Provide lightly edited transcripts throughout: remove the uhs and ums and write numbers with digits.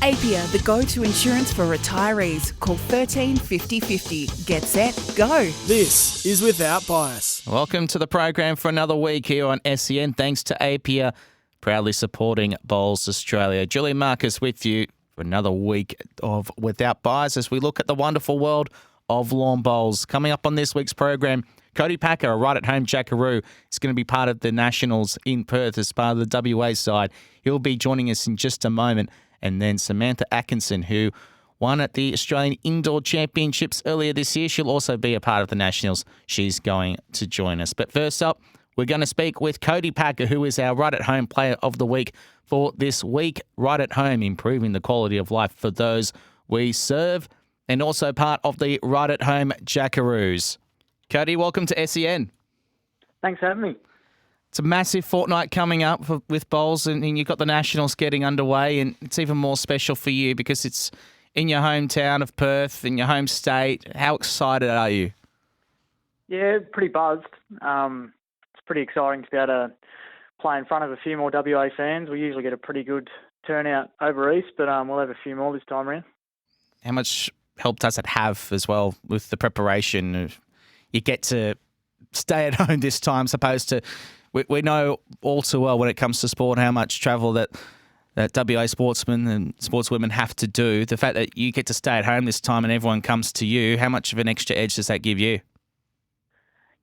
Apia, the go-to insurance for retirees. Call 13 50 50. Get set, go. This is Without Bias. Welcome to the program for another week here on SEN. Thanks to Apia, proudly supporting Bowls Australia. Julian Marcus with you for another week of Without Bias as we look at the wonderful world of lawn bowls. Coming up on this week's program, Cody Packer, a right-at-home Jackaroo, is going to be part of the Nationals in Perth as part of the WA side. He'll be joining us in just a moment. And then Samantha Atkinson, who won at the Australian Indoor Championships earlier this year. She'll also be a part of the Nationals. She's going to join us. But first up, we're going to speak with Cody Packer, who is our right-at-home player of the week for this week. Right at home, improving the quality of life for those we serve, and also part of the right-at-home Jackaroos. Cody, welcome to SEN. Thanks for having me. It's a massive fortnight coming up with bowls, and you've got the Nationals getting underway, and it's even more special for you because it's in your hometown of Perth, in your home state. How excited are you? Yeah, pretty buzzed. It's pretty exciting to be able to play in front of a few more WA fans. We usually get a pretty good turnout over East, but we'll have a few more this time around. How much help does it have as well with the preparation? You get to stay at home this time, as opposed to... We know all too well when it comes to sport how much travel that WA sportsmen and sportswomen have to do. The fact that you get to stay at home this time and everyone comes to you, how much of an extra edge does that give you?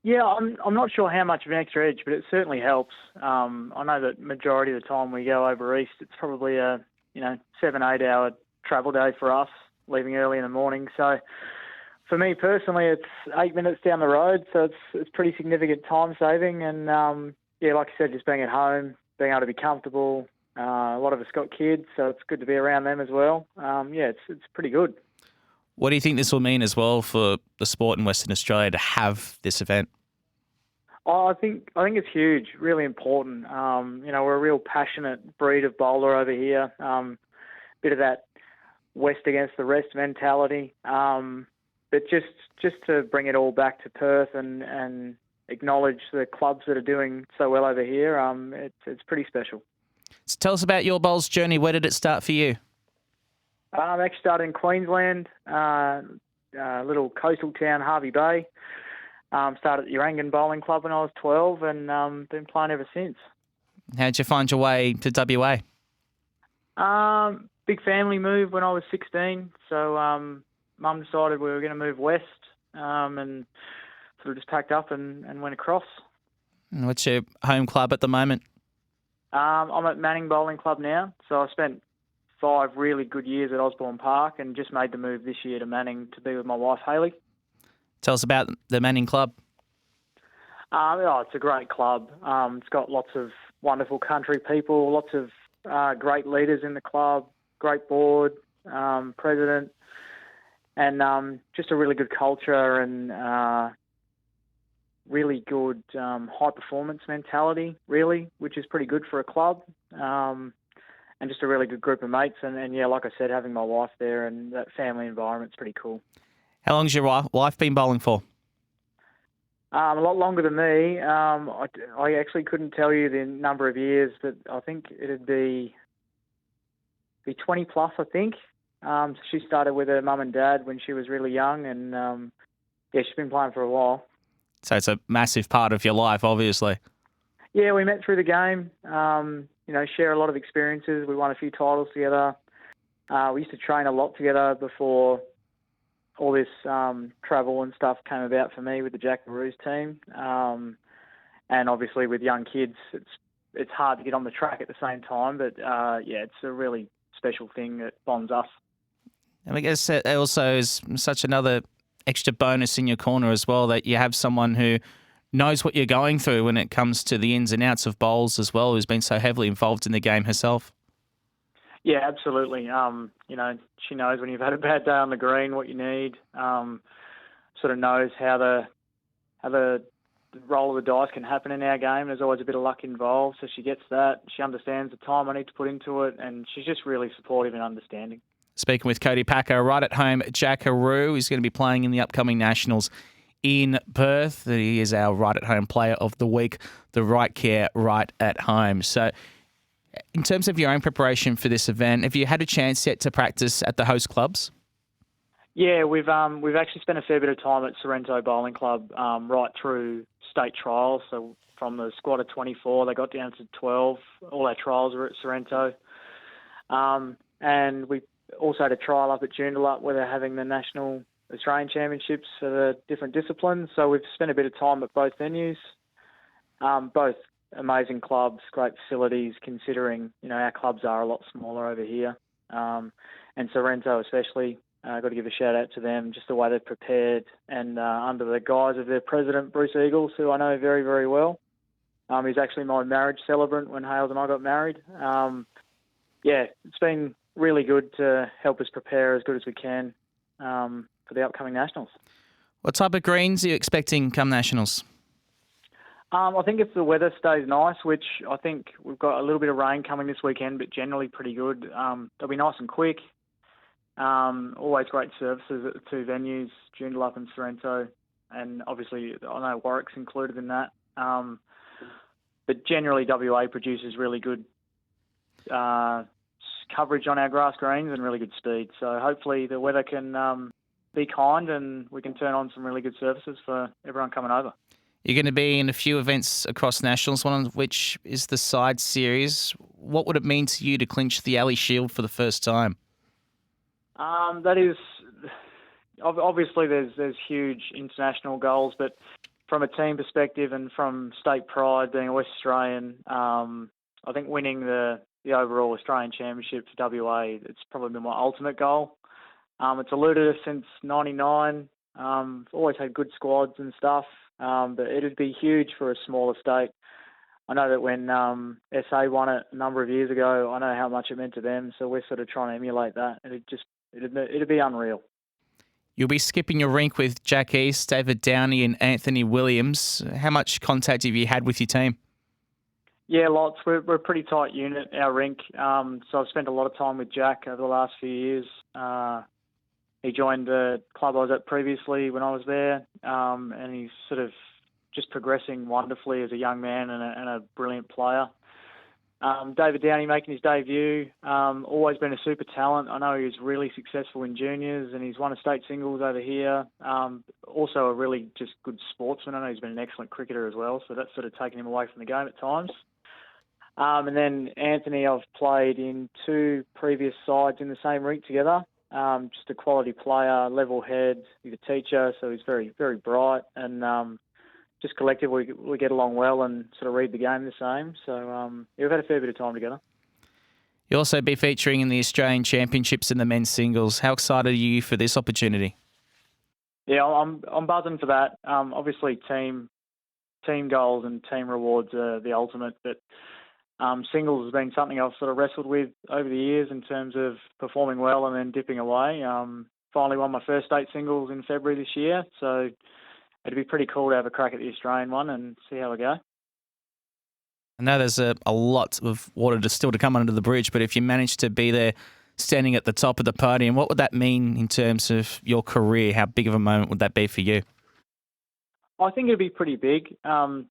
Yeah, I'm not sure how much of an extra edge, but it certainly helps. I know that majority of the time we go over East, it's probably a 7-8 hour travel day for us, leaving early in the morning. So for me personally, it's 8 minutes down the road, so it's pretty significant time saving. And like I said, just being at home, being able to be comfortable. A lot of us got kids, so it's good to be around them as well. It's pretty good. What do you think this will mean as well for the sport in Western Australia to have this event? I think it's huge, really important. We're a real passionate breed of bowler over here. Bit of that West against the rest mentality. But just to bring it all back to Perth and acknowledge the clubs that are doing so well over here, it's pretty special. So tell us about your bowls journey. Where did it start for you? I actually started in Queensland, a little coastal town, Hervey Bay. Started at the Urangan Bowling Club when I was 12 and been playing ever since. How'd you find your way to WA? Big family move when I was 16, so Mum decided we were going to move west and sort of just packed up and went across. And what's your home club at the moment? I'm at Manning Bowling Club now, so I spent 5 really good years at Osborne Park and just made the move this year to Manning to be with my wife, Hayley. Tell us about the Manning Club. It's a great club. It's got lots of wonderful country people, lots of great leaders in the club, great board, president, and just a really good culture and really good high-performance mentality, really, which is pretty good for a club. And just a really good group of mates. And like I said, having my wife there and that family environment's pretty cool. How long's your wife been bowling for? A lot longer than me. I actually couldn't tell you the number of years, but I think it'd be 20 plus, I think. So she started with her mum and dad when she was really young, and she's been playing for a while. So it's a massive part of your life, obviously. Yeah, we met through the game. Share a lot of experiences. We won a few titles together. We used to train a lot together before all this travel and stuff came about for me with the Jackaroos team. And obviously with young kids, it's hard to get on the track at the same time. But it's a really special thing that bonds us. And I guess it also is such another extra bonus in your corner as well, that you have someone who knows what you're going through when it comes to the ins and outs of bowls as well, who's been so heavily involved in the game herself. Yeah, absolutely. She knows when you've had a bad day on the green, what you need. Sort of knows how the roll of the dice can happen in our game. There's always a bit of luck involved, so she gets that. She understands the time I need to put into it, and she's just really supportive and understanding. Speaking with Cody Packer, right at home, Jackaroo. He's going to be playing in the upcoming Nationals in Perth. He is our right at home player of the week, the right care right at home. So In terms of your own preparation for this event, have you had a chance yet to practice at the host clubs? Yeah, we've actually spent a fair bit of time at Sorrento Bowling Club right through state trials. So from the squad of 24, they got down to 12. All our trials were at Sorrento. And we also had a trial up at Joondalup where they're having the National Australian Championships for the different disciplines. So we've spent a bit of time at both venues. Both amazing clubs, great facilities, considering, our clubs are a lot smaller over here. And Sorrento especially, got to give a shout out to them, just the way they've prepared and under the guise of their president, Bruce Eagles, who I know very, very well. He's actually my marriage celebrant when Hales and I got married. It's been really good to help us prepare as good as we can for the upcoming Nationals. What type of greens are you expecting come Nationals? I think if the weather stays nice, which I think we've got a little bit of rain coming this weekend, but generally pretty good. They'll be nice and quick. Always great services at the two venues, Joondalup and Sorrento, and obviously I know Warwick's included in that. But generally WA produces really good coverage on our grass greens and really good speed. So hopefully the weather can be kind and we can turn on some really good services for everyone coming over. You're going to be in a few events across Nationals, one of which is the side series. What would it mean to you to clinch the Ali Shield for the first time? That is, obviously there's huge international goals, but from a team perspective and from state pride, being a West Australian, I think winning the overall Australian Championship for WA, it's probably been my ultimate goal. It's eluded us since '99. Always had good squads and stuff, but it'd be huge for a smaller state. I know that when SA won it a number of years ago, I know how much it meant to them, so we're sort of trying to emulate that. It'd be unreal. You'll be skipping your rink with Jack East, David Downey and Anthony Williams. How much contact have you had with your team? Yeah, lots. We're a pretty tight unit, our rink. So I've spent a lot of time with Jack over the last few years. He joined the club I was at previously when I was there, and he's sort of just progressing wonderfully as a young man and a brilliant player. David Downey making his debut, always been a super talent. I know he was really successful in juniors and he's won a state singles over here. Also a really just good sportsman. I know he's been an excellent cricketer as well, so that's sort of taken him away from the game at times. And then Anthony, I've played in two previous sides in the same rink together. Just a quality player, level head. He's a teacher, so he's very, very bright and just collectively we get along well and sort of read the game the same. So we've had a fair bit of time together. You'll also be featuring in the Australian Championships in the men's singles. How excited are you for this opportunity? Yeah, I'm buzzing for that. Obviously, team goals and team rewards are the ultimate, but singles has been something I've sort of wrestled with over the years in terms of performing well and then dipping away. Finally won my first state singles in February this year, so it'd be pretty cool to have a crack at the Australian one and see how we go. I know there's a lot of water still to come under the bridge, but if you manage to be there standing at the top of the podium, what would that mean in terms of your career? How big of a moment would that be for you? I think it'd be pretty big. I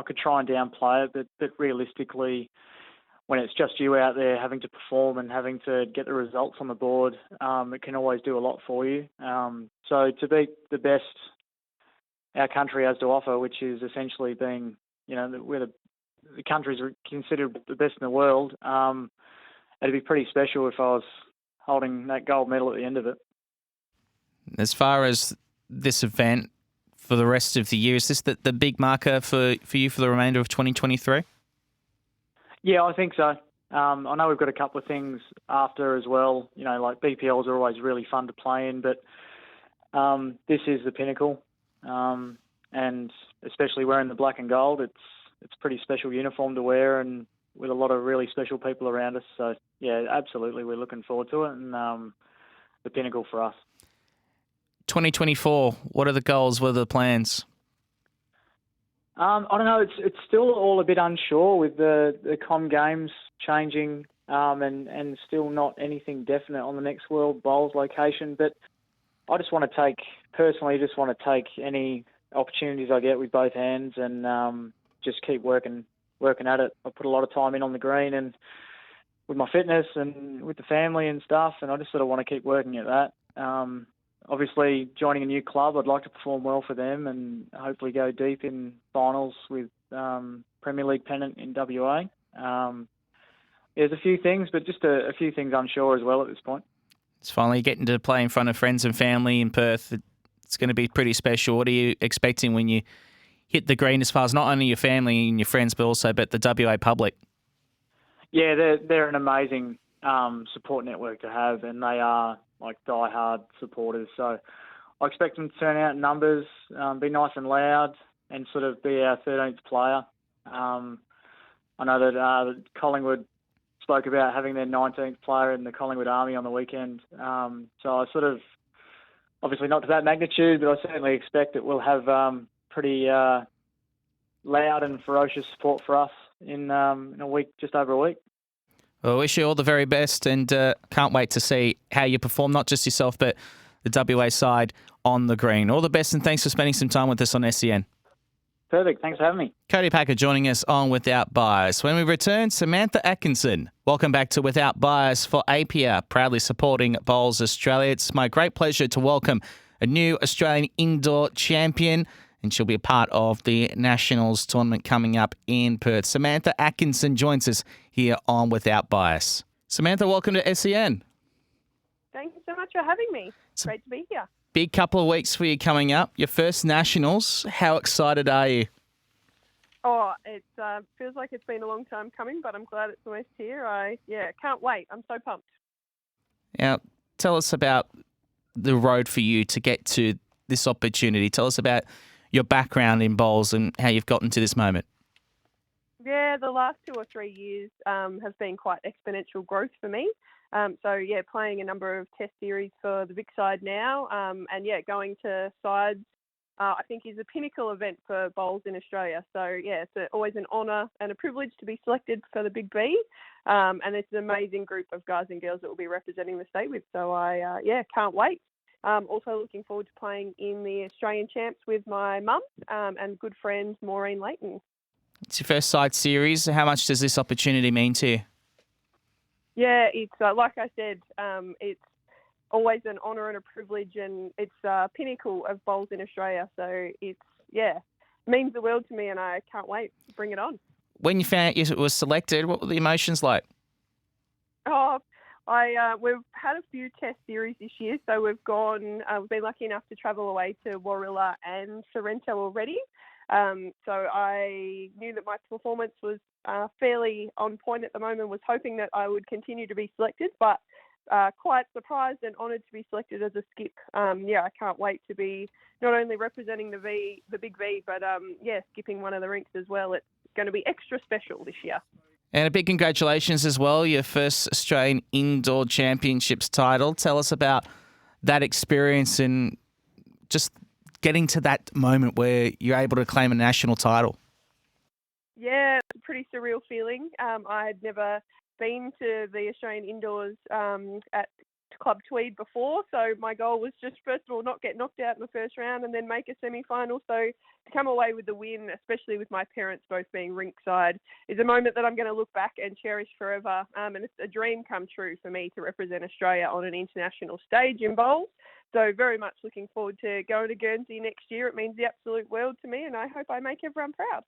could try and downplay it, but realistically, when it's just you out there having to perform and having to get the results on the board, it can always do a lot for you. So to beat the best our country has to offer, which is essentially being, we're the countries are considered the best in the world, it'd be pretty special if I was holding that gold medal at the end of it. As far as this event for the rest of the year, is this the big marker for you for the remainder of 2023? Yeah, I think so. I know we've got a couple of things after as well. Like BPLs are always really fun to play in, but this is the pinnacle. And especially wearing the black and gold, it's a pretty special uniform to wear and with a lot of really special people around us. So, yeah, absolutely, we're looking forward to it and the pinnacle for us. 2024, what are the goals? What are the plans? I don't know. It's still all a bit unsure with the Com Games changing and still not anything definite on the next World Bowls location. But I just want to take any opportunities I get with both hands and just keep working working at it. I put a lot of time in on the green and with my fitness and with the family and stuff, and I just sort of want to keep working at that. Obviously, joining a new club, I'd like to perform well for them and hopefully go deep in finals with Premier League pennant in WA. There's a few things, but just a few things unsure as well at this point. It's finally getting to play in front of friends and family in Perth. It's going to be pretty special. What are you expecting when you hit the green as far as not only your family and your friends, but the WA public? Yeah, they're an amazing support network to have, and they are like die-hard supporters. So I expect them to turn out in numbers, be nice and loud, and sort of be our 13th player. I know that Collingwood spoke about having their 19th player in the Collingwood Army on the weekend. So I sort of, obviously not to that magnitude, but I certainly expect that we'll have pretty loud and ferocious support for us in a week, just over a week. Well, I wish you all the very best and can't wait to see how you perform, not just yourself, but the WA side on the green. All the best and thanks for spending some time with us on SEN. Perfect. Thanks for having me. Cody Packer joining us on Without Bias. When we return, Samantha Atkinson. Welcome back to Without Bias for APIA, proudly supporting Bowls Australia. It's my great pleasure to welcome a new Australian indoor champion, and she'll be a part of the Nationals tournament coming up in Perth. Samantha Atkinson joins us here on Without Bias. Samantha, welcome to SEN. Thank you so much for having me. It's great to be here. Big couple of weeks for you coming up. Your first Nationals. How excited are you? Oh, it feels like it's been a long time coming, but I'm glad it's almost here. Can't wait. I'm so pumped. Now, tell us about the road for you to get to this opportunity. Tell us about your background in bowls and how you've gotten to this moment. Yeah, the last 2 or 3 years have been quite exponential growth for me. Playing a number of test series for the Vic side now, going to sides, I think is a pinnacle event for bowls in Australia. So, it's always an honour and a privilege to be selected for the Big B, and it's an amazing group of guys and girls that will be representing the state with. So I can't wait. Also looking forward to playing in the Australian Champs with my mum and good friend Maureen Leighton. It's your first side series. How much does this opportunity mean to you? Yeah, it's like I said, it's always an honour and a privilege, and it's a pinnacle of bowls in Australia. So it means the world to me, and I can't wait to bring it on. When you found out you were selected, what were the emotions like? Oh, we've had a few test series this year, so we've been lucky enough to travel away to Warilla and Sorrento already. So I knew that my performance was fairly on point at the moment, was hoping that I would continue to be selected, but quite surprised and honoured to be selected as a skip. I can't wait to be not only representing the Big V, but skipping one of the rinks as well. It's going to be extra special this year. And a big congratulations as well, your first Australian Indoor Championships title. Tell us about that experience and just getting to that moment where you're able to claim a national title. Yeah, it's a pretty surreal feeling. I had never been to the Australian Indoors at Club Tweed before, so my goal was just, first of all, not get knocked out in the first round and then make a semi-final. So to come away with the win, especially with my parents both being rinkside, is a moment that I'm going to look back and cherish forever. And it's a dream come true for me to represent Australia on an international stage in bowls. So very much looking forward to going to Guernsey next year. It means the absolute world to me, and I hope I make everyone proud.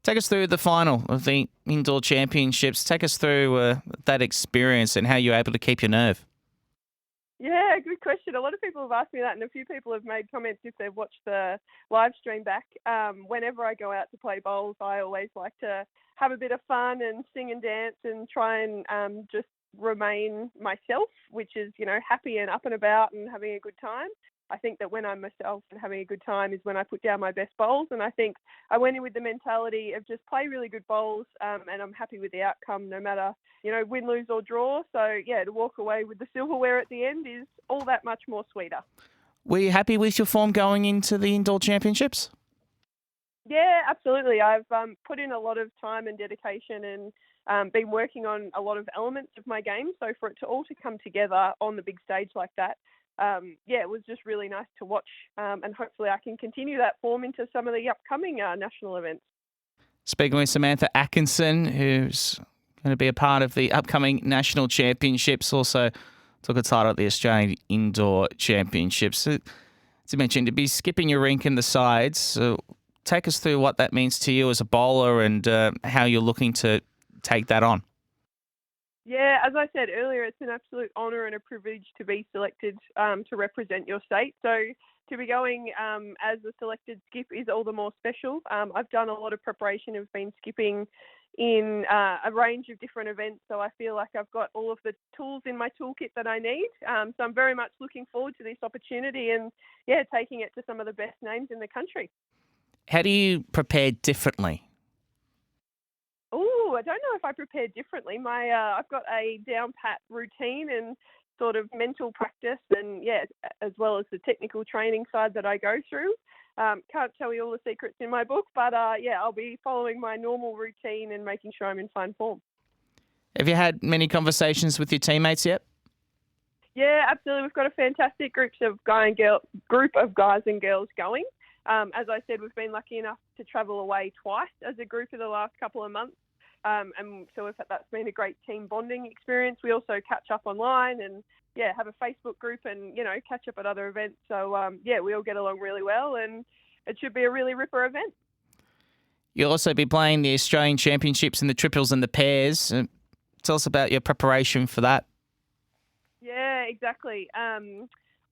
Take us through the final of the Indoor Championships. Take us through that experience and how you were able to keep your nerve. Yeah, good question. A lot of people have asked me that, and a few people have made comments if they've watched the live stream back. Whenever I go out to play bowls, I always like to have a bit of fun and sing and dance and try and just remain myself, which is, happy and up and about and having a good time. I think that when I'm myself and having a good time is when I put down my best bowls, and I think I went in with the mentality of just play really good bowls, and I'm happy with the outcome no matter, win, lose or draw. So, to walk away with the silverware at the end is all that much more sweeter. Were you happy with your form going into the Indoor Championships? Yeah, absolutely. I've put in a lot of time and dedication and been working on a lot of elements of my game. So for it to all to come together on the big stage like that, it was just really nice to watch, and hopefully I can continue that form into some of the upcoming national events. Speaking with Samantha Atkinson, who's going to be a part of the upcoming national championships, also took a title at the Australian Indoor Championships. So, as you mentioned, to be skipping your rink in the sides. So take us through what that means to you as a bowler and how you're looking to take that on. Yeah, as I said earlier, it's an absolute honour and a privilege to be selected to represent your state. So to be going as a selected skip is all the more special. I've done a lot of preparation. I've been skipping in a range of different events, so I feel like I've got all of the tools in my toolkit that I need. So I'm very much looking forward to this opportunity and, yeah, taking it to some of the best names in the country. How do you prepare differently? Oh, I don't know if I prepare differently. I've got a down pat routine and sort of mental practice, and as well as the technical training side that I go through. Can't tell you all the secrets in my book, but I'll be following my normal routine and making sure I'm in fine form. Have you had many conversations with your teammates yet? Yeah, absolutely. We've got a fantastic group of guys and girls going. As I said, we've been lucky enough to travel away twice as a group in the last couple of months. And so that's been a great team bonding experience. We also catch up online and, have a Facebook group and, catch up at other events. So, we all get along really well and it should be a really ripper event. You'll also be playing the Australian Championships in the triples and the pairs. Tell us about your preparation for that. Yeah, exactly.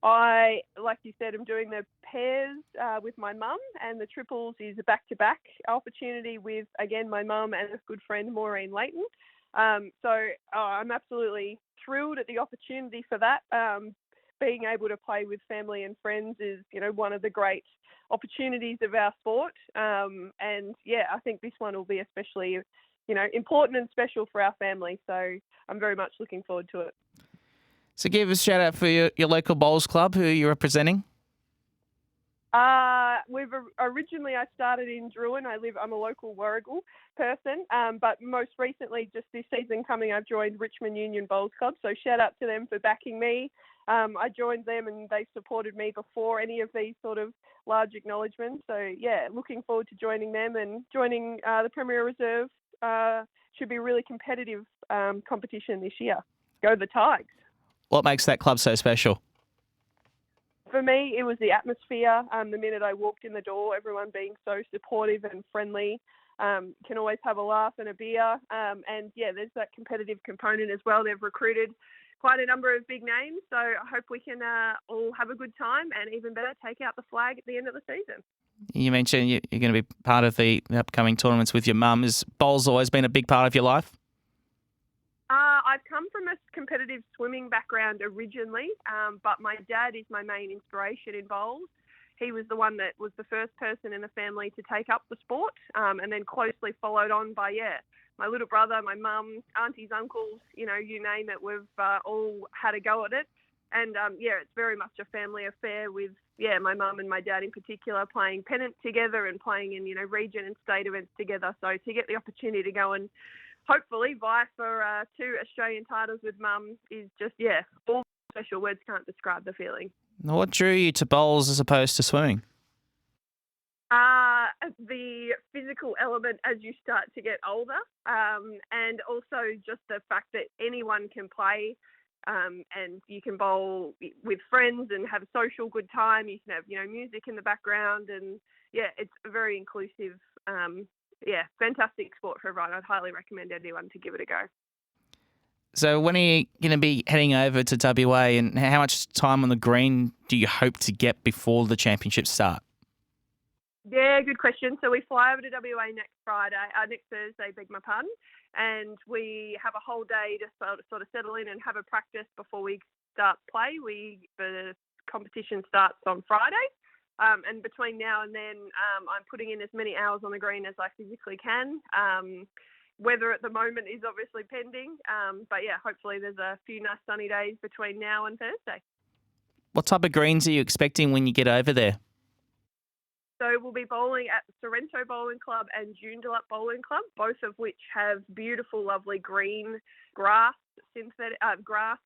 Like you said, I'm doing the pairs with my mum, and the triples is a back-to-back opportunity with, again, my mum and a good friend, Maureen Leighton. So I'm absolutely thrilled at the opportunity for that. Being able to play with family and friends is, one of the great opportunities of our sport. I think this one will be especially, important and special for our family. So I'm very much looking forward to it. So give us a shout out for your local bowls club who you're representing. Originally I started in Druin. I'm a local Warragul person, but most recently, just this season coming, I've joined Richmond Union Bowls Club. So shout out to them for backing me. I joined them and they've supported me before any of these sort of large acknowledgements. So looking forward to joining them and joining the Premier Reserve. Should be a really competitive competition this year. Go the Tigers. What makes that club so special? For me, it was the atmosphere. The minute I walked in the door, everyone being so supportive and friendly. Can always have a laugh and a beer. There's that competitive component as well. They've recruited quite a number of big names, so I hope we can all have a good time and even better, take out the flag at the end of the season. You mentioned you're going to be part of the upcoming tournaments with your mum. Has bowls always been a big part of your life? I've come from a competitive swimming background originally, but my dad is my main inspiration in bowls. He was the one that was the first person in the family to take up the sport, and then closely followed on by, my little brother, my mum, aunties, uncles, you name it, we've all had a go at it. And, it's very much a family affair with, my mum and my dad in particular playing pennant together and playing in, region and state events together. So to get the opportunity to go and hopefully vie for 2 Australian titles with mum is just, all special. Words can't describe the feeling. What drew you to bowls as opposed to swimming? The physical element as you start to get older, and also just the fact that anyone can play, and you can bowl with friends and have a social good time. You can have, music in the background, and it's a very inclusive, fantastic sport for everyone. I'd highly recommend anyone to give it a go. So when are you going to be heading over to WA, and how much time on the green do you hope to get before the championships start? Yeah, good question. So we fly over to WA next Thursday, beg my pardon, and we have a whole day to sort of settle in and have a practice before we start play. The competition starts on Friday, and between now and then, I'm putting in as many hours on the green as I physically can. Weather at the moment is obviously pending, but hopefully there's a few nice sunny days between now and Thursday. What type of greens are you expecting when you get over there? So we'll be bowling at the Sorrento Bowling Club and Joondalup Bowling Club, both of which have beautiful, lovely green grass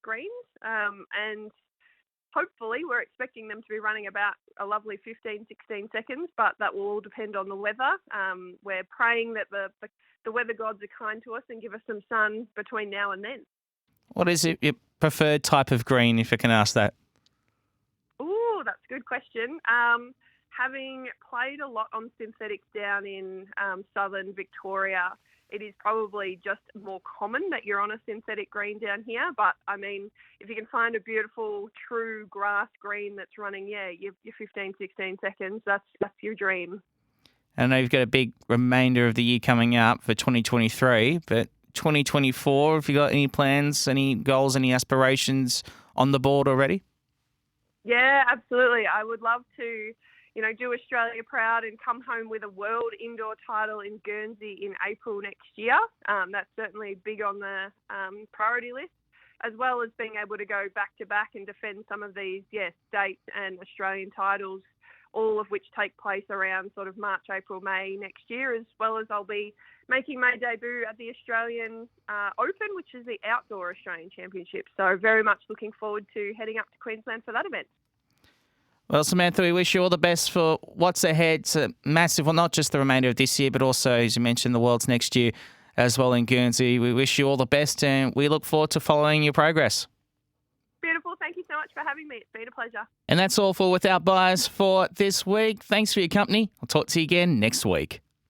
greens. And hopefully, we're expecting them to be running about a lovely 15, 16 seconds, but that will all depend on the weather. We're praying that the weather gods are kind to us and give us some sun between now and then. What is your preferred type of green, if I can ask that? Ooh, that's a good question. Having played a lot on synthetics down in southern Victoria, it is probably just more common that you're on a synthetic green down here. But, I mean, if you can find a beautiful, true grass green that's running, your 15, 16 seconds, that's your dream. I know you've got a big remainder of the year coming up for 2023, but 2024, have you got any plans, any goals, any aspirations on the board already? Yeah, absolutely. I would love to, do Australia proud and come home with a world indoor title in Guernsey in April next year. That's certainly big on the priority list, as well as being able to go back-to-back and defend some of these, state and Australian titles, all of which take place around sort of March, April, May next year, as well as I'll be making my debut at the Australian Open, which is the outdoor Australian Championship. So very much looking forward to heading up to Queensland for that event. Well, Samantha, we wish you all the best for what's ahead. It's a massive, well, not just the remainder of this year, but also, as you mentioned, the Worlds next year as well in Guernsey. We wish you all the best and we look forward to following your progress. Beautiful. Thank you so much for having me. It's been a pleasure. And that's all for Without Bias for this week. Thanks for your company. I'll talk to you again next week.